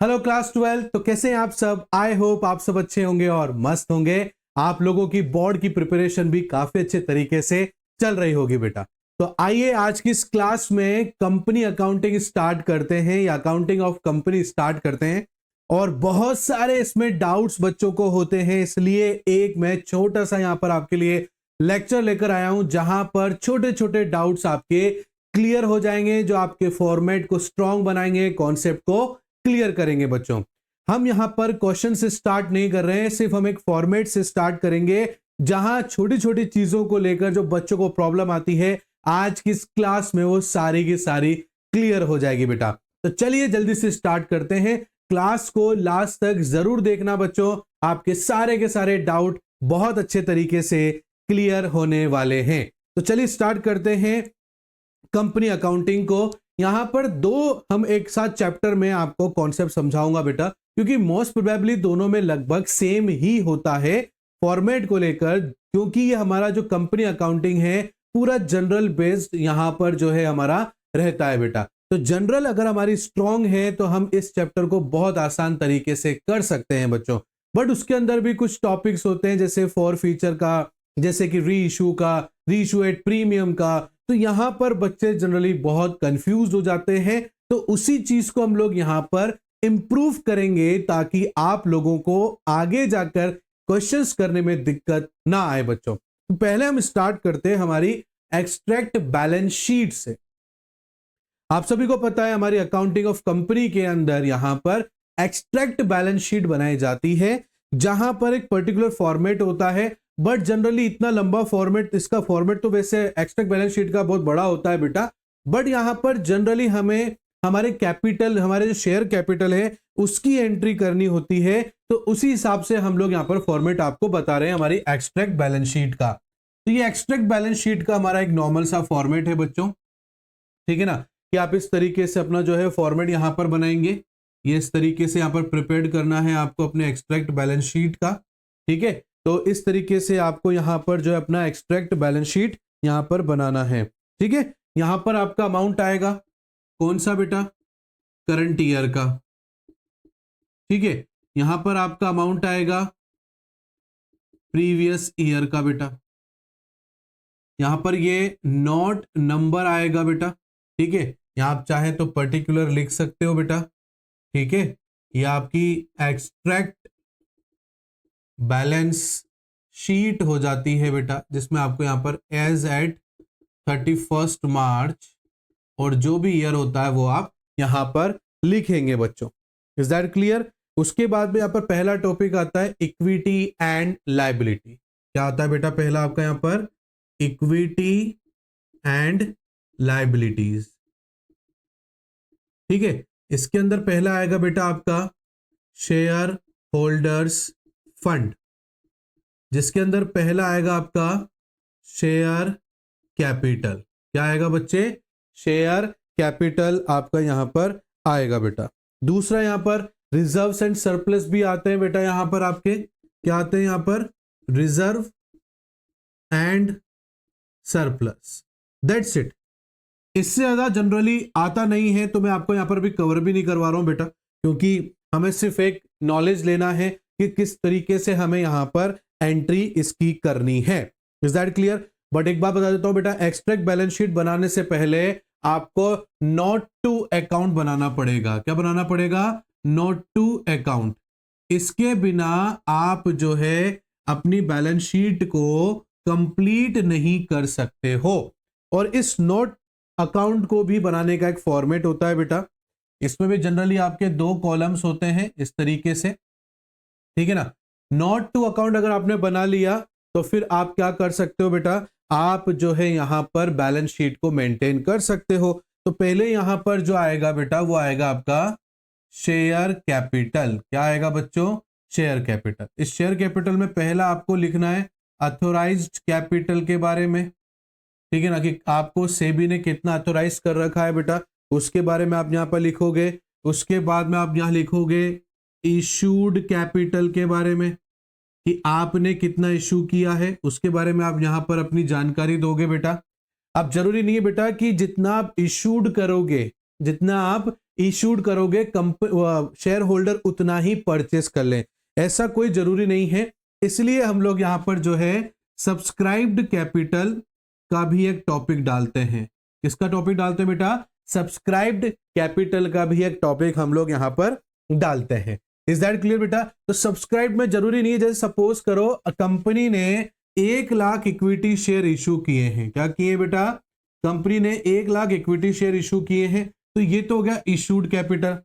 Hello class 12। तो कैसे हैं आप सब? आई होप आप सब अच्छे होंगे और मस्त होंगे। आप लोगों की बोर्ड की प्रिपरेशन भी काफी अच्छे तरीके से चल रही होगी बेटा। तो आइए आज की इस क्लास में कंपनी अकाउंटिंग स्टार्ट करते हैं या अकाउंटिंग ऑफ कंपनी स्टार्ट करते हैं। और बहुत सारे इसमें डाउट्स बच्चों को होते हैं, इसलिए एक मैं छोटा सा यहां पर आपके लिए लेक्चर लेकर आया हूं जहां पर छोटे छोटे डाउट्स आपके क्लियर हो जाएंगे, जो आपके फॉर्मेट को स्ट्रांग बनाएंगे, कॉन्सेप्ट को क्लियर करेंगे। बच्चों, हम यहां पर क्वेश्चन से स्टार्ट नहीं कर रहे हैं, सिर्फ हम एक फॉर्मेट से स्टार्ट करेंगे जहां छोटी छोटी चीजों को लेकर जो बच्चों को प्रॉब्लम आती है आज की इस क्लास में वो सारी की सारी क्लियर हो जाएगी बेटा। तो चलिए जल्दी से स्टार्ट करते हैं। क्लास को लास्ट तक जरूर देखना बच्चों, आपके सारे के सारे डाउट बहुत अच्छे तरीके से क्लियर होने वाले हैं। तो चलिए स्टार्ट करते हैं कंपनी अकाउंटिंग को। यहां पर दो हम एक साथ चैप्टर में आपको कॉन्सेप्ट समझाऊंगा बेटा, क्योंकि मोस्ट प्रोबेबली दोनों में लगभग सेम ही होता है फॉर्मेट को लेकर, क्योंकि ये हमारा जो कंपनी अकाउंटिंग है पूरा जनरल बेस्ड यहां पर जो है हमारा रहता है बेटा। तो जनरल अगर हमारी स्ट्रांग है तो हम इस चैप्टर को बहुत आसान तरीके से कर सकते हैं बच्चों। बट उसके अंदर भी कुछ टॉपिक्स होते हैं, जैसे फॉर फीचर का, जैसे कि री इशू का, री इशू एट प्रीमियम का। तो यहां पर बच्चे जनरली बहुत कंफ्यूज हो जाते हैं, तो उसी चीज को हम लोग यहां पर इंप्रूव करेंगे ताकि आप लोगों को आगे जाकर क्वेश्चंस करने में दिक्कत ना आए बच्चों। तो पहले हम स्टार्ट करते हैं हमारी एक्सट्रैक्ट बैलेंस शीट से। आप सभी को पता है हमारी अकाउंटिंग ऑफ कंपनी के अंदर यहां पर एक्सट्रैक्ट बैलेंस शीट बनाई जाती है, जहां पर एक पर्टिकुलर फॉर्मेट होता है। बट जनरली इतना लंबा फॉर्मेट, इसका फॉर्मेट तो वैसे एक्सट्रैक्ट बैलेंस शीट का बहुत बड़ा होता है बेटा, बट यहां पर जनरली हमें हमारे कैपिटल, हमारे जो शेयर कैपिटल है उसकी एंट्री करनी होती है। तो उसी हिसाब से हम लोग यहां पर फॉर्मेट आपको बता रहे हैं हमारी एक्सट्रैक्ट बैलेंस शीट का। तो ये एक्सट्रैक्ट बैलेंस शीट का हमारा एक नॉर्मल सा फॉर्मेट है बच्चों, ठीक है ना, कि आप इस तरीके से अपना जो है फॉर्मेट यहां पर बनाएंगे। ये इस तरीके से यहां पर प्रिपेयर करना है आपको अपने एक्सट्रैक्ट बैलेंस शीट का, ठीक है। तो इस तरीके से आपको यहां पर जो है अपना एक्सट्रैक्ट बैलेंस शीट यहां पर बनाना है, ठीक है। यहां पर आपका अमाउंट आएगा कौन सा बेटा? करंट ईयर का, ठीक है। यहां पर आपका अमाउंट आएगा प्रीवियस ईयर का बेटा। यहां पर ये नोट नंबर आएगा बेटा, ठीक है। यहां आप चाहे तो पर्टिकुलर लिख सकते हो बेटा, ठीक है। ये आपकी एक्सट्रैक्ट बैलेंस शीट हो जाती है बेटा, जिसमें आपको यहां पर एज एट 31 मार्च और जो भी ईयर होता है वो आप यहां पर लिखेंगे बच्चों। Is that clear? उसके बाद में यहां पर पहला टॉपिक आता है इक्विटी एंड लायबिलिटी। क्या आता है बेटा पहला आपका यहां पर? इक्विटी एंड लायबिलिटीज, ठीक है। इसके अंदर पहला आएगा बेटा आपका शेयर होल्डर्स फंड, जिसके अंदर पहला आएगा आपका शेयर कैपिटल। क्या आएगा बच्चे? शेयर कैपिटल आपका यहां पर आएगा बेटा। दूसरा यहां पर रिजर्व्स एंड सरप्लस भी आते हैं बेटा। यहां पर आपके क्या आते हैं? यहां पर reserve and surplus, that's it. इससे ज्यादा जनरली आता नहीं है, तो मैं आपको यहां पर भी कवर भी नहीं करवा रहा हूं बेटा, क्योंकि हमें सिर्फ एक नॉलेज लेना है कि किस तरीके से हमें यहां पर एंट्री इसकी करनी है। Is that clear? बट एक बात बता देता हूं बेटा, एक्सट्रैक्ट बैलेंस शीट बनाने से पहले आपको नोट टू अकाउंट बनाना पड़ेगा। क्या बनाना पड़ेगा? Note to account. इसके बिना आप जो है अपनी बैलेंस शीट को कंप्लीट नहीं कर सकते हो। और इस नोट अकाउंट को भी बनाने का एक फॉर्मेट होता है बेटा। इसमें भी जनरली आपके दो कॉलम्स होते हैं इस तरीके से, ठीक है ना। नोट टू अकाउंट अगर आपने बना लिया तो फिर आप क्या कर सकते हो बेटा, आप जो है यहां पर बैलेंस शीट को मेंटेन कर सकते हो। तो पहले यहां पर जो आएगा बेटा वो आएगा आपका शेयर कैपिटल। क्या आएगा बच्चों? Share capital. इस शेयर कैपिटल में पहला आपको लिखना है ऑथोराइज्ड कैपिटल के बारे में, ठीक है ना, कि आपको सेबी ने कितना ऑथोराइज कर रखा है बेटा, उसके बारे में आप यहां पर लिखोगे। उसके बाद में आप यहां लिखोगे इशूड कैपिटल के बारे में, कि आपने कितना इशू किया है, उसके बारे में आप यहां पर अपनी जानकारी दोगे बेटा। अब जरूरी नहीं है बेटा कि जितना आप इशूड करोगे, जितना आप इशूड करोगे शेयर होल्डर उतना ही परचेस कर लें, ऐसा कोई जरूरी नहीं है। इसलिए हम लोग यहां पर जो है सब्सक्राइब्ड कैपिटल का भी एक टॉपिक डालते हैं। किसका टॉपिक डालते हैं बेटा? सब्सक्राइब्ड कैपिटल का भी एक टॉपिक हम लोग यहां पर डालते हैं। इज दैट क्लियर बेटा? तो सब्सक्राइब में जरूरी नहीं है, जैसे सपोज करो कंपनी ने 1 लाख इक्विटी शेयर इशू किए हैं। क्या किए बेटा? कंपनी ने 1 लाख इक्विटी शेयर इशू किए हैं, तो ये तो हो गया इशूड कैपिटल।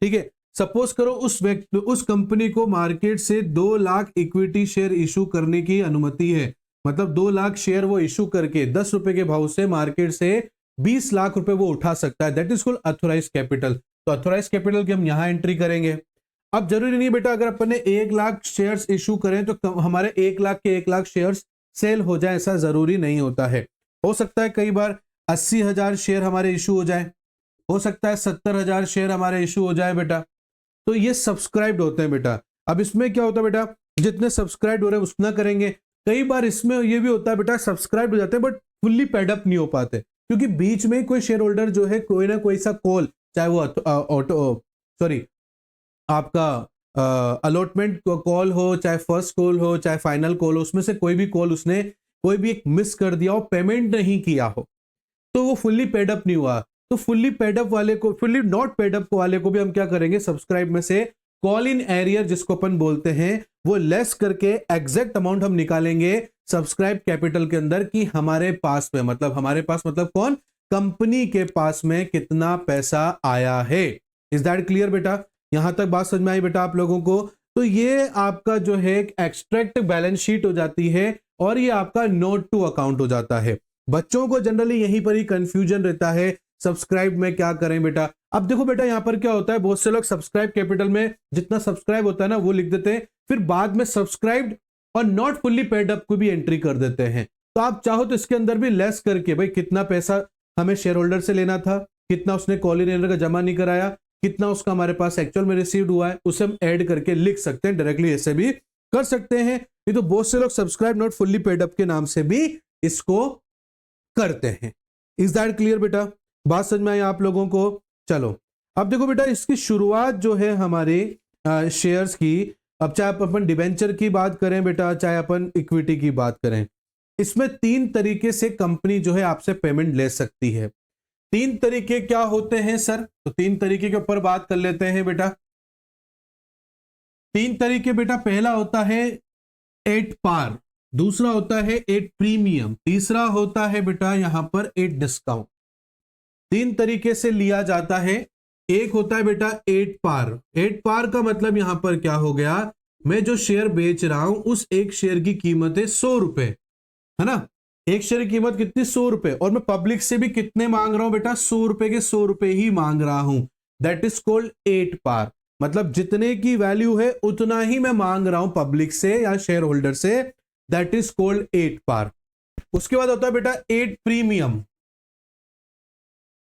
ठीक है, सपोज करो उस कंपनी को मार्केट से 2 लाख इक्विटी शेयर इशू करने की अनुमति है, मतलब 2 लाख शेयर वो इशू करके 10 रुपए के भाव से मार्केट से 20 लाख रुपए वो उठा सकता है। That is called authorise capital. तो अथोराइज कैपिटल की हम यहां एंट्री करेंगे। अब जरूरी नहीं बेटा अगर अपन ने 1 लाख शेयर्स इशू करें तो हमारे 1 लाख के 1 लाख शेयर्स सेल हो जाए, ऐसा जरूरी नहीं होता है। हो सकता है कई बार 80,000 शेयर हमारे इशू हो जाए, हो सकता है 70,000 शेयर हमारे इशू हो जाए बेटा। तो ये सब्सक्राइब्ड होते हैं बेटा। अब इसमें क्या होता है बेटा, जितने सब्सक्राइब हो रहे हैं उतना करेंगे। कई बार इसमें ये भी होता है बेटा सब्सक्राइब हो जाते हैं बट फुल्ली पेडअप नहीं हो पाते, क्योंकि बीच में कोई शेयर होल्डर जो है कोई ना कोई सा कॉल, चाहे वो आपका अलॉटमेंट कॉल हो, चाहे फर्स्ट कॉल हो, चाहे फाइनल कॉल हो, उसमें से कोई भी कॉल उसने कोई भी एक मिस कर दिया हो, पेमेंट नहीं किया हो, तो वो फुल्ली पेडअप नहीं हुआ। तो फुल्ली पेडअप वाले को, फुल्ली नॉट पेडअप वाले को भी हम क्या करेंगे, सब्सक्राइब में से कॉल इन एरियर जिसको अपन बोलते हैं वो लेस करके एग्जैक्ट अमाउंट हम निकालेंगे सब्सक्राइब कैपिटल के अंदर कि हमारे पास में, मतलब हमारे पास मतलब कौन, कंपनी के पास में कितना पैसा आया है। इज दैट क्लियर बेटा? यहां तक बात समझ में आई बेटा आप लोगों को? तो ये आपका जो है एक्सट्रैक्ट बैलेंस शीट हो जाती है और ये आपका नोट टू अकाउंट हो जाता है। बच्चों को जनरली यहीं पर ही कंफ्यूजन रहता है सब्सक्राइब में क्या करें बेटा। अब देखो बेटा यहां पर क्या होता है, बहुत से लोग सब्सक्राइब कैपिटल में जितना सब्सक्राइब होता है ना वो लिख देते हैं, फिर बाद में सब्सक्राइब्ड और नॉट फुल्ली पेड अप को भी एंट्री कर देते हैं। तो आप चाहो तो इसके अंदर भी लेस करके भाई कितना पैसा हमें शेयर होल्डर से लेना था, कितना उसने कॉल इन एरियर का जमा नहीं कराया, कितना उसका हमारे पास एक्चुअल में रिसीव्ड हुआ है, उसे हम ऐड करके लिख सकते हैं। डायरेक्टली ऐसे भी कर सकते हैं। ये तो बहुत से लोग subscribe not fully paid up के नाम से भी इसको करते हैं। इज दैट क्लियर बेटा? बात समझ में आई आप लोगों को? चलो अब देखो बेटा इसकी शुरुआत जो है हमारे शेयर्स की, अब चाहे अपन डिबेंचर की बात करें बेटा, चाहे अपन इक्विटी की बात करें, इसमें 3 तरीके से कंपनी जो है आपसे पेमेंट ले सकती है। 3 तरीके क्या होते हैं सर? तो 3 तरीके के ऊपर बात कर लेते हैं बेटा। 3 तरीके बेटा, पहला होता है एट पार, दूसरा होता है एट प्रीमियम, तीसरा होता है बेटा यहां पर एट डिस्काउंट। 3 तरीके से लिया जाता है। एक होता है बेटा एट पार। एट पार का मतलब यहां पर क्या हो गया, मैं जो शेयर बेच रहा हूं उस एक शेयर की कीमत है 100 रुपए, है ना। एक शेयर की कीमत कितनी, 100 रुपए, और मैं पब्लिक से भी कितने मांग रहा हूं बेटा, 100 रुपए के 100 रुपए ही मांग रहा हूं। That is called at par, मतलब जितने की वैल्यू है उतना ही मैं मांग रहा हूं पब्लिक से या शेयर होल्डर से। That is called at par. उसके बाद होता है बेटा एट प्रीमियम,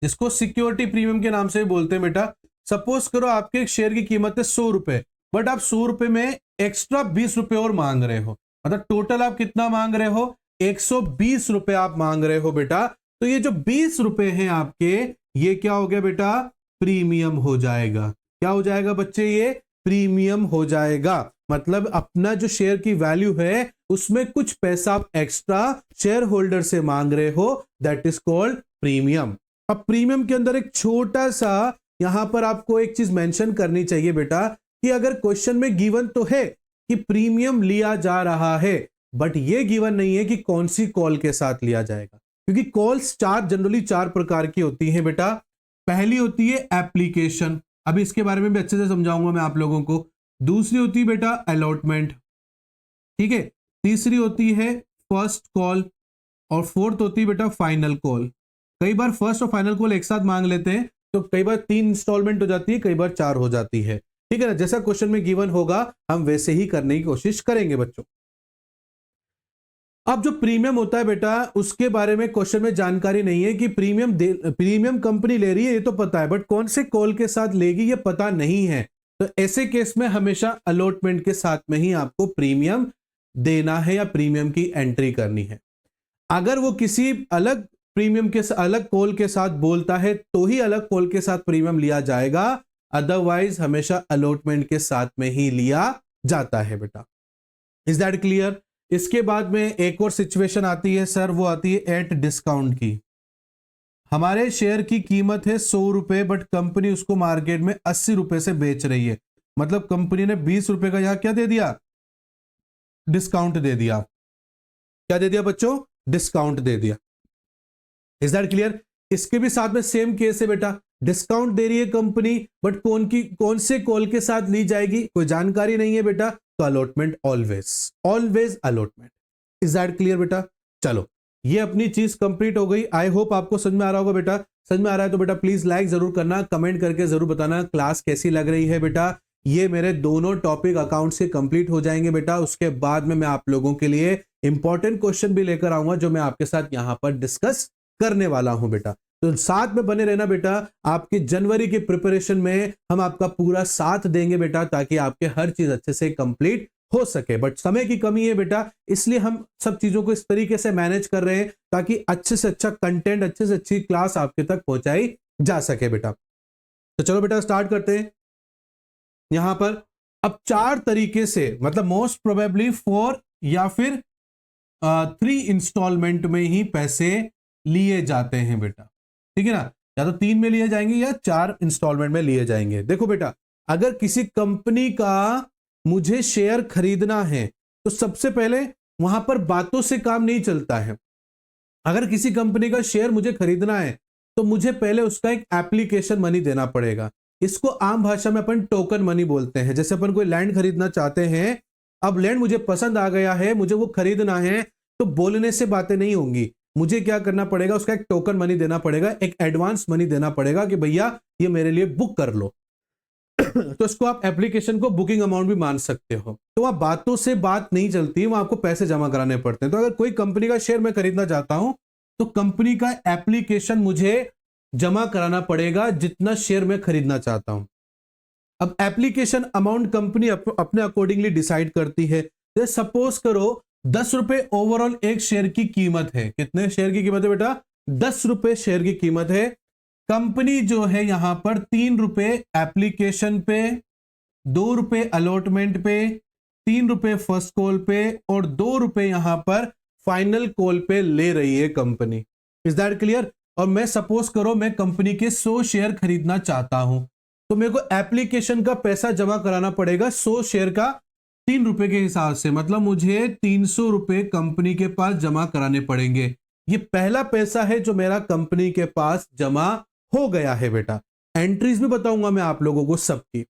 जिसको सिक्योरिटी प्रीमियम के नाम से बोलते हैं बेटा। सपोज करो आपके एक शेयर की कीमत है 100 रुपए, बट आप 100 रुपए में एक्स्ट्रा 20 रुपए और मांग रहे हो, मतलब टोटल आप कितना मांग रहे हो, 120 रुपए आप मांग रहे हो बेटा। तो ये जो 20 रुपए हैं आपके, ये क्या हो गया बेटा, प्रीमियम हो जाएगा। क्या हो जाएगा बच्चे, ये प्रीमियम हो जाएगा। मतलब अपना जो शेयर की वैल्यू है उसमें कुछ पैसा आप एक्स्ट्रा शेयर होल्डर से मांग रहे हो, दैट इज कॉल्ड प्रीमियम। अब प्रीमियम के अंदर एक छोटा सा यहां पर आपको एक चीज मेंशन करनी चाहिए बेटा, कि अगर क्वेश्चन में गिवन तो है कि प्रीमियम लिया जा रहा है, बट ये गिवन नहीं है कि कौन सी कॉल के साथ लिया जाएगा, क्योंकि कॉल्स जनरली 4 प्रकार की होती है बेटा। पहली होती है एप्लीकेशन, अभी इसके बारे में भी अच्छे से समझाऊंगा मैं आप लोगों को। दूसरी होती है बेटा अलॉटमेंट, ठीक है। तीसरी होती है फर्स्ट कॉल, और फोर्थ होती है बेटा फाइनल कॉल। कई बार फर्स्ट और फाइनल कॉल एक साथ मांग लेते हैं, तो कई बार 3 इंस्टॉलमेंट हो जाती है, कई बार 4 हो जाती है, ठीक है ना। जैसा क्वेश्चन में गिवन होगा हम वैसे ही करने की कोशिश करेंगे बच्चों। अब जो प्रीमियम होता है बेटा, उसके बारे में क्वेश्चन में जानकारी नहीं है कि प्रीमियम कंपनी ले रही है ये तो पता है, बट कौन से कॉल के साथ लेगी ये पता नहीं है। तो ऐसे केस में हमेशा अलॉटमेंट के साथ में ही आपको प्रीमियम देना है या प्रीमियम की एंट्री करनी है। अगर वो किसी अलग प्रीमियम के अलग कॉल के साथ बोलता है तो ही अलग कॉल के साथ प्रीमियम लिया जाएगा, अदरवाइज हमेशा अलॉटमेंट के साथ में ही लिया जाता है बेटा। Is that clear? इसके बाद में एक और सिचुएशन आती है सर, वो आती है एट डिस्काउंट की। हमारे शेयर की कीमत है 100 रुपए, बट कंपनी उसको मार्केट में 80 रुपए से बेच रही है। मतलब कंपनी ने 20 रुपए का यहां क्या दे दिया, डिस्काउंट दे दिया। क्या दे दिया बच्चों? डिस्काउंट दे दिया। Is that clear? इसके भी साथ में सेम केस है बेटा, डिस्काउंट दे रही है कंपनी, बट कौन से कॉल के साथ ली जाएगी कोई जानकारी नहीं है बेटा, तो allotment, always allotment. Is that clear बेटा? चलो ये अपनी चीज कंप्लीट हो गई। आई होप आपको समझ में आ रहा होगा बेटा। समझ में आ रहा है तो बेटा प्लीज लाइक जरूर करना, कमेंट करके जरूर बताना क्लास कैसी लग रही है बेटा। ये मेरे दोनों टॉपिक अकाउंट से कंप्लीट हो जाएंगे बेटा। उसके बाद में मैं आप लोगों के लिए इंपॉर्टेंट क्वेश्चन भी लेकर आऊंगा जो मैं आपके साथ यहां पर डिस्कस करने वाला हूं बेटा। तो साथ में बने रहना बेटा। आपकी जनवरी की प्रिपरेशन में हम आपका पूरा साथ देंगे बेटा, ताकि आपके हर चीज अच्छे से कंप्लीट हो सके। बट समय की कमी है बेटा, इसलिए हम सब चीजों को इस तरीके से मैनेज कर रहे हैं ताकि अच्छे से अच्छा कंटेंट, अच्छे से अच्छी क्लास आपके तक पहुंचाई जा सके बेटा। तो चलो बेटा स्टार्ट करते हैं। यहां पर अब 4 तरीके से, मतलब मोस्ट प्रोबेबली 4 या फिर 3 इंस्टॉलमेंट में ही पैसे लिए जाते हैं बेटा। ठीक है ना? या तो 3 में लिए जाएंगे या 4 इंस्टॉलमेंट में लिए जाएंगे। देखो बेटा, अगर किसी कंपनी का मुझे शेयर खरीदना है तो सबसे पहले वहां पर बातों से काम नहीं चलता है। अगर किसी कंपनी का शेयर मुझे खरीदना है तो मुझे पहले उसका एक एप्लीकेशन मनी देना पड़ेगा। इसको आम भाषा में अपन टोकन मनी बोलते हैं। जैसे अपन कोई लैंड खरीदना चाहते हैं, अब लैंड मुझे पसंद आ गया है, मुझे वो खरीदना है, तो बोलने से बातें नहीं होंगी। मुझे क्या करना पड़ेगा, उसका एक टोकन मनी देना पड़ेगा, एक एडवांस मनी देना पड़ेगा कि भैया ये मेरे लिए बुक कर लो। तो इसको आप एप्लीकेशन को बुकिंग अमाउंट भी मान सकते हो। तो वहां बातों से बात नहीं चलती, वहां आपको पैसे जमा कराने पड़ते हैं। तो अगर कोई कंपनी का शेयर मैं खरीदना चाहता हूं तो कंपनी का एप्लीकेशन मुझे जमा कराना पड़ेगा जितना शेयर मैं खरीदना चाहता हूं। अब एप्लीकेशन अमाउंट कंपनी अपने अकॉर्डिंगली डिसाइड करती है। जैसे सपोज करो 10 रुपए ओवरऑल एक शेयर की कीमत है। कितने शेयर की कीमत है बेटा? 10 रुपए शेयर की कीमत है। कंपनी जो है यहां पर 3 रुपए एप्लीकेशन पे, 2 रुपए अलॉटमेंट पे, 3 रुपए फर्स्ट कॉल पे और 2 रुपए यहां पर फाइनल कॉल पे ले रही है कंपनी। Is that clear? और मैं सपोज करो मैं कंपनी के 100 शेयर खरीदना चाहता हूं तो मेरे को एप्लीकेशन का पैसा जमा कराना पड़ेगा 100 शेयर का 3 रुपए के हिसाब से। मतलब मुझे 300 रुपए कंपनी के पास जमा कराने पड़ेंगे। ये पहला पैसा है जो मेरा कंपनी के पास जमा हो गया है बेटा। एंट्रीज भी बताऊंगा मैं आप लोगों को सबकी,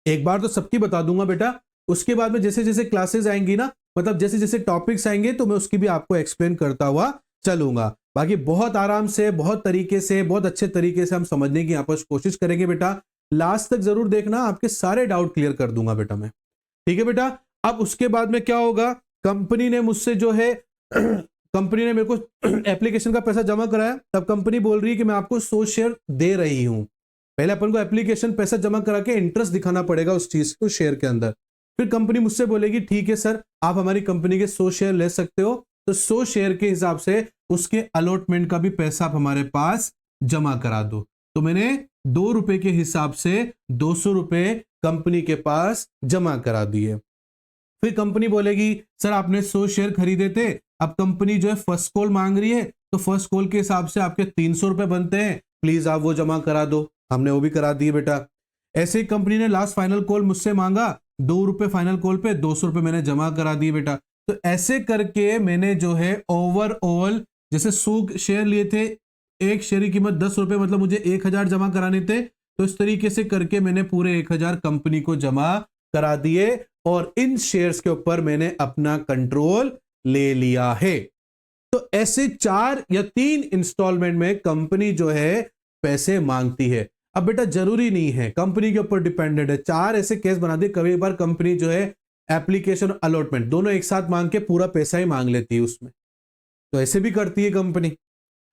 एक बार तो सबकी बता दूंगा बेटा। उसके बाद में जैसे जैसे क्लासेस आएंगी ना, मतलब जैसे जैसे टॉपिक्स आएंगे तो मैं उसकी भी आपको एक्सप्लेन करता हुआ चलूंगा। बाकी बहुत आराम से, बहुत तरीके से, बहुत अच्छे तरीके से हम समझने की यहाँ पर कोशिश करेंगे बेटा। लास्ट तक जरूर देखना, आपके सारे डाउट क्लियर कर दूंगा बेटा मैं। ठीक है बेटा? अब उसके बाद में क्या होगा, कंपनी ने मुझसे जो है कंपनी ने मेरे को एप्लीकेशन का पैसा जमा कराया, तब कंपनी बोल रही है कि मैं आपको 100 शेयर दे रही हूं। पहले अपन को एप्लीकेशन पैसा जमा करा के इंटरेस्ट दिखाना पड़ेगा उस चीज को शेयर के अंदर। फिर कंपनी मुझसे बोलेगी ठीक है सर, आप हमारी कंपनी के 100 शेयर ले सकते हो। तो 100 शेयर के हिसाब से उसके अलॉटमेंट का भी पैसा आप हमारे पास जमा करा दो। तो मैंने 2 रुपए के हिसाब से 200 रुपए कंपनी के पास जमा करा दिए। फिर कंपनी बोलेगी सर आपने 100 शेयर खरीदे थे, अब कंपनी जो है फर्स्ट कॉल मांग रही है, तो फर्स्ट कॉल के हिसाब से आपके 300 रुपए बनते हैं, प्लीज आप वो जमा करा दो। हमने वो भी करा दिए बेटा। ऐसे ही कंपनी ने लास्ट फाइनल कॉल मुझसे मांगा, 2 रुपए फाइनल कॉल पे, 200 रुपए मैंने जमा करा दिए बेटा। तो ऐसे करके मैंने जो है ओवरऑल, जैसे 100 शेयर लिए थे, एक शेयर की कीमत 10 रुपए, मतलब मुझे 1000 जमा कराने थे। तो इस तरीके से करके मैंने पूरे 1000 कंपनी को जमा करा दिए और इन शेयर्स के ऊपर मैंने अपना कंट्रोल ले लिया है। तो ऐसे 4 या 3 इंस्टॉलमेंट में कंपनी जो है पैसे मांगती है। अब बेटा जरूरी नहीं है, कंपनी के ऊपर डिपेंडेंट है। 4 ऐसे केस बना दिए, कभी बार कंपनी जो है एप्लीकेशन और अलॉटमेंट दोनों एक साथ मांग के पूरा पैसा ही मांग लेती है उसमें। तो ऐसे भी करती है कंपनी।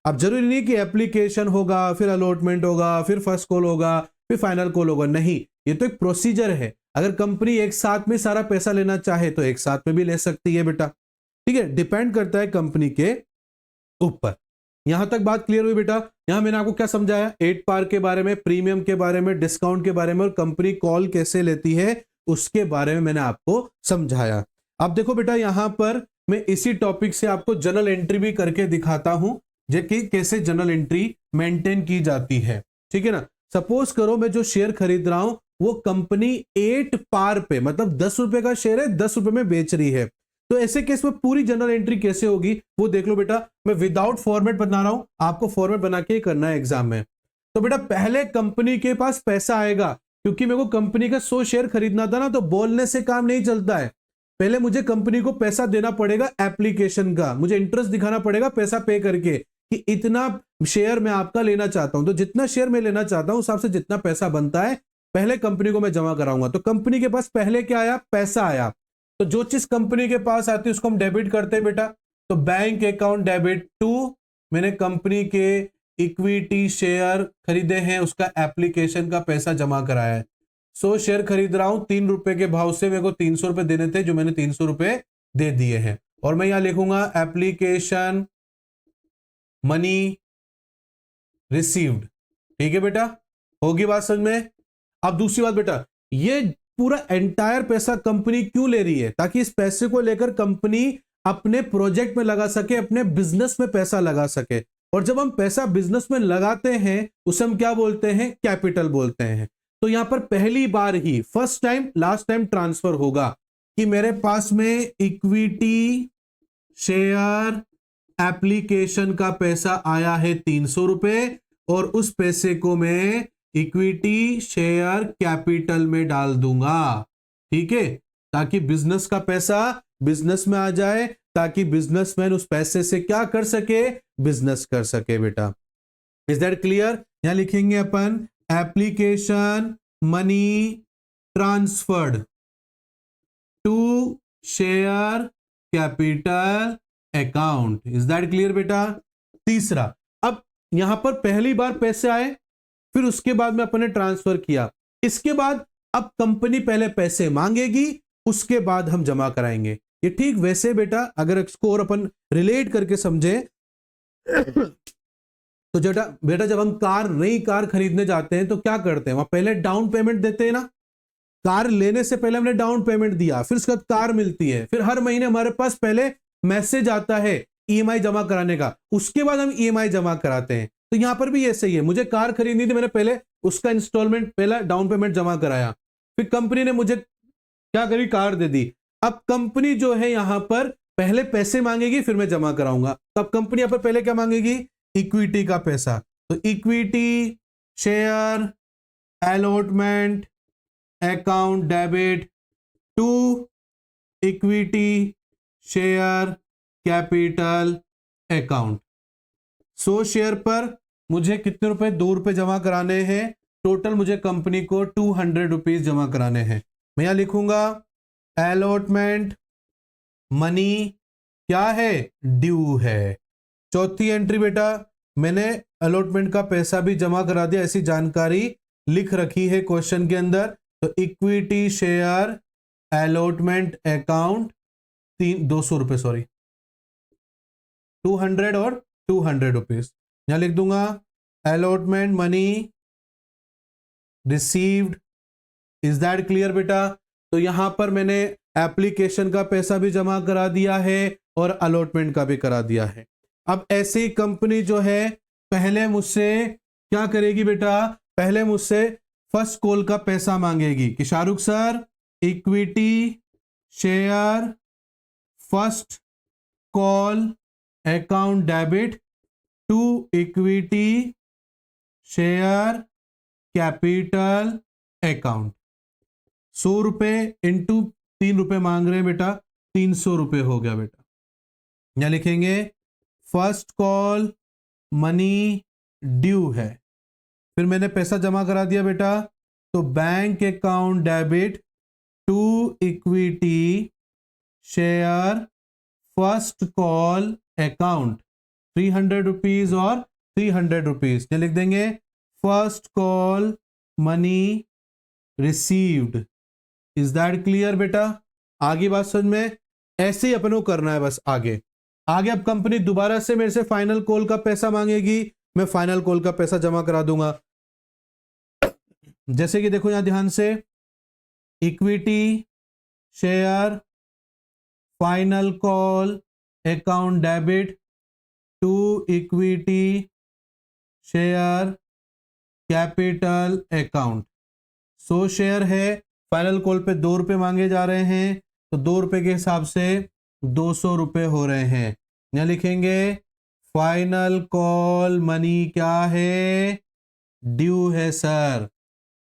अब जरूरी नहीं कि एप्लीकेशन होगा, फिर अलॉटमेंट होगा, फिर फर्स्ट कॉल होगा, फिर फाइनल कॉल होगा, नहीं, ये तो एक प्रोसीजर है। अगर कंपनी एक साथ में सारा पैसा लेना चाहे तो एक साथ में भी ले सकती है बेटा। ठीक है, डिपेंड करता है कंपनी के ऊपर। यहां तक बात क्लियर हुई बेटा? यहां मैंने आपको क्या समझाया? 8 पार के बारे में, प्रीमियम के बारे में, डिस्काउंट के बारे में और कंपनी कॉल कैसे लेती है उसके बारे में मैंने आपको समझाया। अब देखो बेटा, यहां पर मैं इसी टॉपिक से आपको जर्नल एंट्री भी करके दिखाता हूं, जो कि कैसे जर्नल एंट्री मेंटेन की जाती है। ठीक है ना? सपोज करो मैं जो शेयर खरीद रहा हूं वो कंपनी 8 पार पे, मतलब 10 रुपए का शेयर है, 10 रुपए में बेच रही है। तो ऐसे केस में पूरी जर्नल एंट्री कैसे होगी वो देख लो बेटा। मैं विदाउट फॉर्मेट बना रहा हूं, आपको फॉर्मेट बना के ही करना है एग्जाम में। तो बेटा पहले कंपनी के पास पैसा आएगा, क्योंकि मेरे को कंपनी का 100 शेयर खरीदना था ना, तो बोलने से काम नहीं चलता है। पहले मुझे कंपनी को पैसा देना पड़ेगा, एप्लीकेशन का मुझे इंटरेस्ट दिखाना पड़ेगा पैसा पे करके, कि इतना शेयर मैं आपका लेना चाहता हूं। तो जितना शेयर मैं लेना चाहता हूं उस हिसाब से जितना पैसा बनता है पहले कंपनी को मैं जमा कराऊंगा। तो कंपनी के पास पहले क्या आया? पैसा आया। तो जो चीज कंपनी के पास आती है उसको हम डेबिट करते हैं बेटा। तो बैंक अकाउंट डेबिट टू, मैंने कंपनी के इक्विटी शेयर खरीदे हैं, उसका एप्लीकेशन का पैसा जमा कराया है। 100 शेयर खरीद रहा हूं 3 रुपए के भाव से, मेरे को 300 रुपए देने थे, जो मैंने 300 रुपए दे दिए हैं। और मैं यहां लिखूंगा एप्लीकेशन मनी रिसीव्ड। ठीक है बेटा, होगी बात समझ में? अब दूसरी बात बेटा, ये पूरा एंटायर पैसा कंपनी क्यों ले रही है? ताकि इस पैसे को लेकर कंपनी अपने प्रोजेक्ट में लगा सके, अपने बिजनेस में पैसा लगा सके। और जब हम पैसा बिजनेस में लगाते हैं उसे हम क्या बोलते हैं? कैपिटल बोलते हैं। तो यहां पर पहली बार ही, first time last time transfer होगा कि मेरे पास में इक्विटी शेयर एप्लीकेशन का पैसा आया है 300 रुपए, और उस पैसे को मैं इक्विटी शेयर कैपिटल में डाल दूंगा। ठीक है, ताकि बिजनेस का पैसा बिजनेस में आ जाए, ताकि बिजनेसमैन उस पैसे से क्या कर सके? बिजनेस कर सके बेटा। Is that clear? यहां लिखेंगे अपन application money transferred to share capital account. Is that clear बेटा? तीसरा, अब यहां पर पहली बार पैसे आए, फिर उसके बाद में अपन ने ट्रांसफर किया, इसके बाद अब कंपनी पहले पैसे मांगेगी, उसके बाद हम जमा कराएंगे। ये ठीक वैसे बेटा, अगर इसको और अपन रिलेट करके समझे तो बेटा जब हम नई कार खरीदने जाते हैं तो क्या करते हैं? वहां पहले डाउन पेमेंट देते हैं ना। कार लेने से पहले हमने डाउन पेमेंट दिया, फिर उसके बाद कार मिलती है, फिर हर महीने हमारे पास पहले मैसेज आता है ईएमआई जमा कराने का, उसके बाद हम ईएमआई जमा कराते हैं। तो यहां पर भी ऐसे ही है, मुझे कार खरीदनी थी, मैंने पहले उसका इंस्टॉलमेंट, पहला डाउन पेमेंट जमा कराया, फिर कंपनी ने मुझे क्या करी? कार दे दी। अब कंपनी जो है यहां पर पहले पैसे मांगेगी, फिर मैं जमा कराऊंगा। तब कंपनी यहां पर पहले क्या मांगेगी? इक्विटी का पैसा। तो equity share allotment account debit to equity share capital account. 100 share पर मुझे कितने रुपए? 2 रुपए जमा कराने हैं। टोटल मुझे कंपनी को 200 रुपीज जमा कराने हैं। मैं यहां लिखूंगा अलॉटमेंट मनी क्या है? ड्यू है। चौथी एंट्री बेटा, मैंने अलॉटमेंट का पैसा भी जमा करा दिया, ऐसी जानकारी लिख रखी है क्वेश्चन के अंदर। तो इक्विटी शेयर अलॉटमेंट अकाउंट 200 रुपए, सॉरी 200 और 200 रुपीज यहां लिख दूंगा। Allotment money received. Is that clear बेटा? तो यहां पर मैंने एप्लीकेशन का पैसा भी जमा करा दिया है और अलॉटमेंट का भी करा दिया है। अब ऐसी कंपनी जो है पहले मुझसे क्या करेगी बेटा? पहले मुझसे फर्स्ट कॉल का पैसा मांगेगी कि Shahrukh sir equity share first call account debit to equity share capital account. 100 रुपए इंटू 3 रुपए मांग रहे हैं बेटा, 300 रुपए हो गया बेटा। यहां लिखेंगे फर्स्ट कॉल मनी ड्यू है, फिर मैंने पैसा जमा करा दिया बेटा। तो bank account debit to equity share first call account 300 rupees और 300 रुपीज लिख देंगे। First call money received. Is that clear बेटा? आगे बात समझ में? ऐसे ही अपन को करना है बस। आगे आगे अब कंपनी दोबारा से मेरे से फाइनल कॉल का पैसा मांगेगी, मैं फाइनल कॉल का पैसा जमा करा दूंगा। जैसे कि देखो यहां ध्यान से, equity share final call account debit to equity share capital account. 100 share है, फाइनल कॉल पे 2 रुपए मांगे जा रहे हैं, तो 2 रुपए के हिसाब से 200 रुपए हो रहे हैं। यहां लिखेंगे फाइनल कॉल मनी क्या है, ड्यू है सर।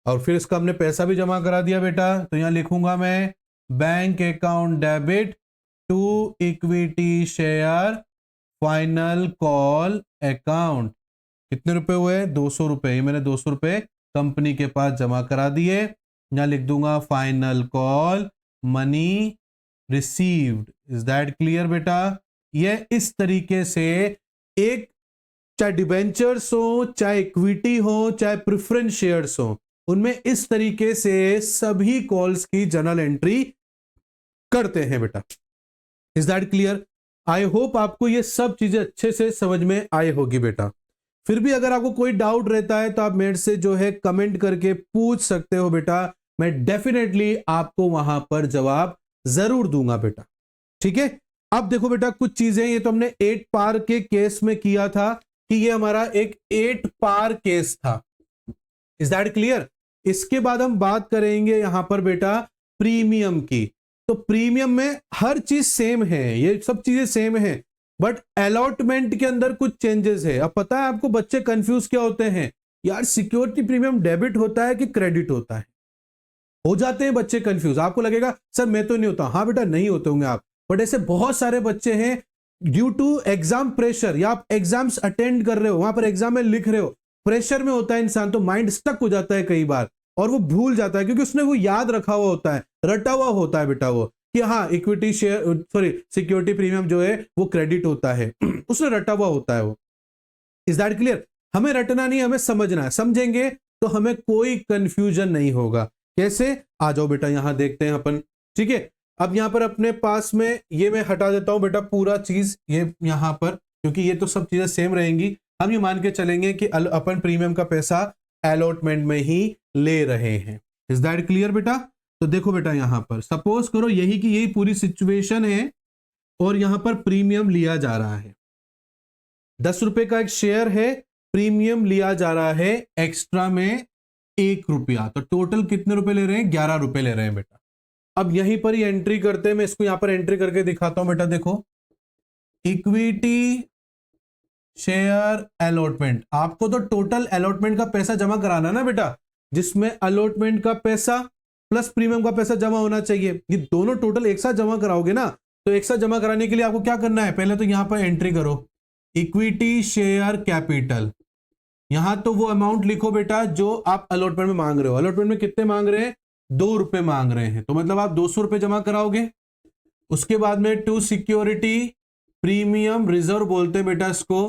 और फिर इसका हमने पैसा भी जमा करा दिया बेटा, तो यहां लिखूंगा मैं bank account debit to equity share final call account. कितने रुपए हुए, 200 रुपए। ये मैंने 200 रुपए कंपनी के पास जमा करा दिए। यहां लिख दूंगा final call money received. Is that clear बेटा? ये इस तरीके से एक, चाहे डिबेंचर्स हो, चाहे इक्विटी हो, चाहे प्रेफरेंस शेयर्स हो, उनमें इस तरीके से सभी कॉल्स की जर्नल एंट्री करते हैं बेटा। Is that clear? I hope आपको ये सब चीजें अच्छे से समझ में आई होगी बेटा। फिर भी अगर आपको कोई डाउट रहता है तो आप मेरे से जो है कमेंट करके पूछ सकते हो बेटा, मैं डेफिनेटली आपको वहां पर जवाब जरूर दूंगा बेटा। ठीक है, अब देखो बेटा कुछ चीजें, ये तो हमने 8 पार के केस में किया था कि ये हमारा एक 8 पार केस था। Is that clear? इसके बाद हम बात करेंगे यहां पर बेटा प्रीमियम की। तो प्रीमियम में हर चीज सेम है, ये सब चीजें सेम है, बट अलॉटमेंट के अंदर कुछ चेंजेस है। अब पता है आपको, बच्चे कंफ्यूज क्या होते हैं, यार सिक्योरिटी प्रीमियम डेबिट होता है कि क्रेडिट होता है, हो जाते हैं बच्चे कंफ्यूज। आपको लगेगा सर मैं तो नहीं होता, हाँ बेटा नहीं होते होंगे आप, बट ऐसे बहुत सारे बच्चे हैं ड्यू टू एग्जाम प्रेशर, या आप एग्जाम्स अटेंड कर रहे हो, वहां पर एग्जाम में लिख रहे हो, प्रेशर में होता है इंसान, तो माइंड स्टक हो जाता है कई बार और वो भूल जाता है, क्योंकि उसने वो याद रखा हुआ होता है, रटा हुआ होता है बेटा वो, कि हाँ equity share, sorry security premium जो है वो क्रेडिट होता है, उसने रटा हुआ होता है वो। Is that clear? हमें रटना नहीं, हमें समझना है, समझेंगे तो हमें कोई कंफ्यूजन नहीं होगा। कैसे? आ जाओ बेटा यहां देखते हैं अपन। ठीक है, अब यहां पर अपने पास में ये मैं हटा देता हूं बेटा पूरा चीज ये यहां पर, क्योंकि ये तो सब चीजें सेम रहेंगी। हम ये मान के चलेंगे कि अपन प्रीमियम का पैसा अलॉटमेंट में ही ले रहे हैं। इज दैट क्लियर बेटा? तो देखो बेटा यहां पर सपोज करो यही की यही पूरी सिचुएशन है और यहां पर प्रीमियम लिया जा रहा है, 10 रुपए का एक शेयर है, प्रीमियम लिया जा रहा है एक्स्ट्रा में 1 रुपया, तो टोटल कितने रुपए ले रहे हैं, 11 रुपए ले रहे हैं बेटा। अब यहीं पर ही एंट्री करते हैं, मैं इसको यहां पर एंट्री करके दिखाता हूं बेटा। देखो इक्विटी शेयर अलॉटमेंट, आपको तो टोटल अलॉटमेंट का पैसा जमा कराना ना बेटा, जिसमें अलॉटमेंट का पैसा प्लस प्रीमियम का पैसा जमा होना चाहिए। ये दोनों टोटल एक साथ जमा कराओगे ना, तो एक साथ जमा कराने के लिए आपको क्या करना है, पहले तो यहां पर एंट्री करो इक्विटी शेयर कैपिटल, यहां तो वो अमाउंट लिखो बेटा जो आप अलॉटमेंट में मांग रहे हो। अलॉटमेंट में कितने मांग रहे हैं, 2 रुपए मांग रहे हैं, तो मतलब आप 200 रुपए जमा कराओगे। उसके बाद में टू सिक्योरिटी प्रीमियम रिजर्व बोलते हैं बेटा इसको,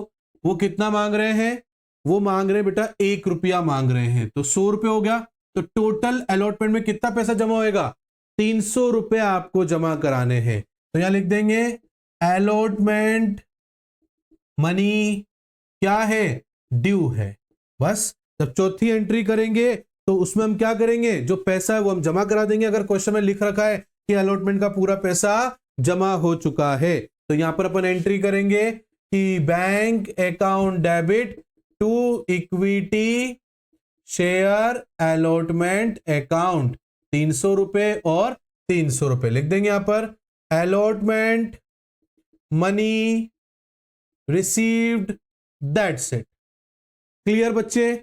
वो कितना मांग रहे हैं, वो मांग रहे हैं बेटा 1 रुपया मांग रहे हैं, तो 100 रुपए हो गया। तो टोटल अलॉटमेंट में कितना पैसा जमा होएगा, 300 रुपए आपको जमा कराने हैं। तो यहां लिख देंगे अलॉटमेंट मनी क्या है, ड्यू है। बस जब चौथी एंट्री करेंगे तो उसमें हम क्या करेंगे, जो पैसा है वो हम जमा करा देंगे। अगर क्वेश्चन में लिख रखा है कि अलॉटमेंट का पूरा पैसा जमा हो चुका है, तो यहां पर अपन एंट्री करेंगे कि bank account debit to equity share allotment account, 300 रुपए और 300 रुपए लिख देंगे यहां पर। Allotment money received, that's it. Clear बच्चे?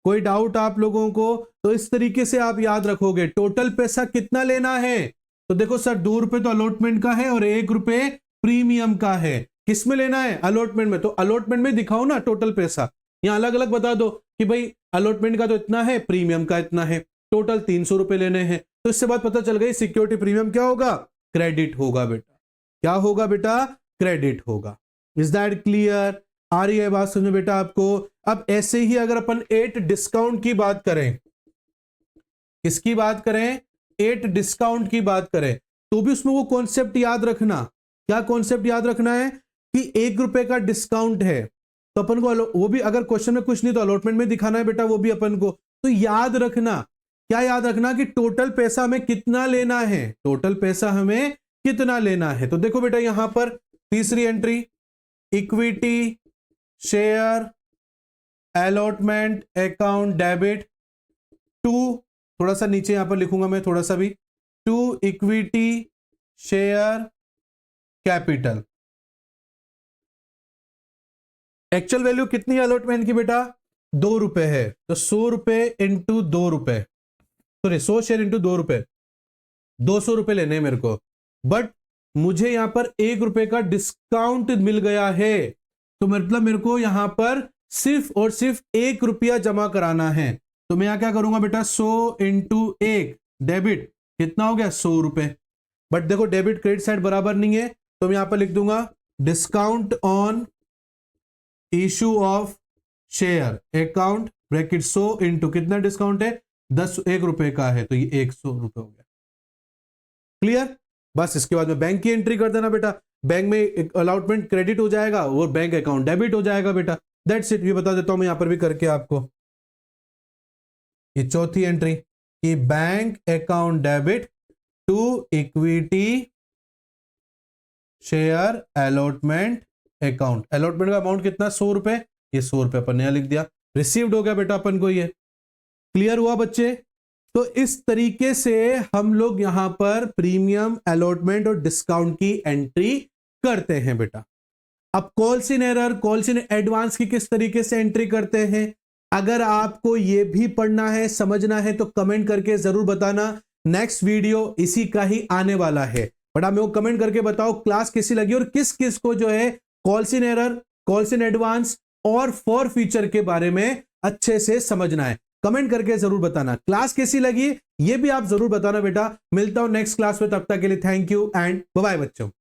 कोई डाउट आप लोगों को? तो इस तरीके से आप याद रखोगे टोटल पैसा कितना लेना है। तो देखो सर 2 रुपए तो अलॉटमेंट का है और 1 रुपए प्रीमियम का है, किस में लेना है, अलॉटमेंट में। तो अलॉटमेंट में दिखाओ ना टोटल पैसा, यहां अलग अलग बता दो कि भाई अलॉटमेंट का तो इतना है, प्रीमियम का इतना है, टोटल 300 रुपए लेने हैं। तो इससे बात पता चल गई सिक्योरिटी प्रीमियम क्या होगा, क्रेडिट होगा बेटा। क्या होगा बेटा, क्रेडिट होगा। Is that clear? आ रही है बात समझ में बेटा आपको? अब ऐसे ही अगर अपन 8 डिस्काउंट की बात करें, किसकी बात करें, 8 डिस्काउंट की बात करें, तो भी उसमें वो कॉन्सेप्ट याद रखना। क्या कॉन्सेप्ट याद रखना है, कि 1 रुपए का डिस्काउंट है, तो अपन को वो भी अगर क्वेश्चन में कुछ नहीं तो अलॉटमेंट में दिखाना है बेटा, वो भी अपन को। तो याद रखना, क्या याद रखना कि टोटल पैसा हमें कितना लेना है, टोटल पैसा हमें कितना लेना है। तो देखो बेटा यहां पर तीसरी entry, equity share allotment account debit to, थोड़ा सा नीचे यहां पर लिखूंगा मैं थोड़ा सा भी, to equity share capital. Actual value कितनी है अलॉटमेंट की बेटा, 2 रुपए है, तो 100 रुपए इंटू 2 रुपए, सॉरी 100 शेयर इंटू 2 रुपए, 200 रुपए लेने हैं मेरे को। बट मुझे यहां पर 1 रुपए का डिस्काउंट मिल गया है, तो मतलब मेरे को यहां पर सिर्फ और सिर्फ 1 रुपया जमा कराना है। तो मैं यहां क्या करूंगा बेटा, 100 इंटू 1 डेबिट, कितना हो गया 100 रुपए। बट देखो डेबिट क्रेडिट साइड बराबर नहीं है, तो मैं यहां पर लिख दूंगा discount on issue of share account bracket 100 into कितना डिस्काउंट है 10, 1 रुपए का है, तो ये 100 रुपए हो गया। क्लियर? बस इसके बाद में बैंक की एंट्री कर देना बेटा, बैंक में अलॉटमेंट क्रेडिट हो जाएगा और बैंक अकाउंट डेबिट हो जाएगा बेटा। That's it. ये बता देता हूं मैं यहां पर भी करके आपको, ये चौथी एंट्री कि bank account debit to equity share allotment account. Allotment का अमाउंट कितना 100 रुपए, ये 100 रुपए अपन ने लिख दिया, रिसीव्ड हो गया बेटा अपन को। ये क्लियर हुआ बच्चे? तो इस तरीके से हम लोग यहां पर प्रीमियम अलॉटमेंट और डिस्काउंट की एंट्री करते हैं बेटा। अब calls in error, calls in advance की किस तरीके से एंट्री करते हैं, अगर आपको यह भी पढ़ना है समझना है तो कमेंट करके जरूर बताना। नेक्स्ट वीडियो इसी का ही आने वाला है, बट आप मेरे को कमेंट करके बताओ क्लास कैसी लगी और किस किस को जो है calls in error, calls in advance और फॉर फीचर के बारे में अच्छे से समझना है। कमेंट करके जरूर बताना क्लास कैसी लगी, ये भी आप जरूर बताना बेटा। मिलता हूं नेक्स्ट क्लास में, तब तक के लिए thank you and bye bye बच्चों।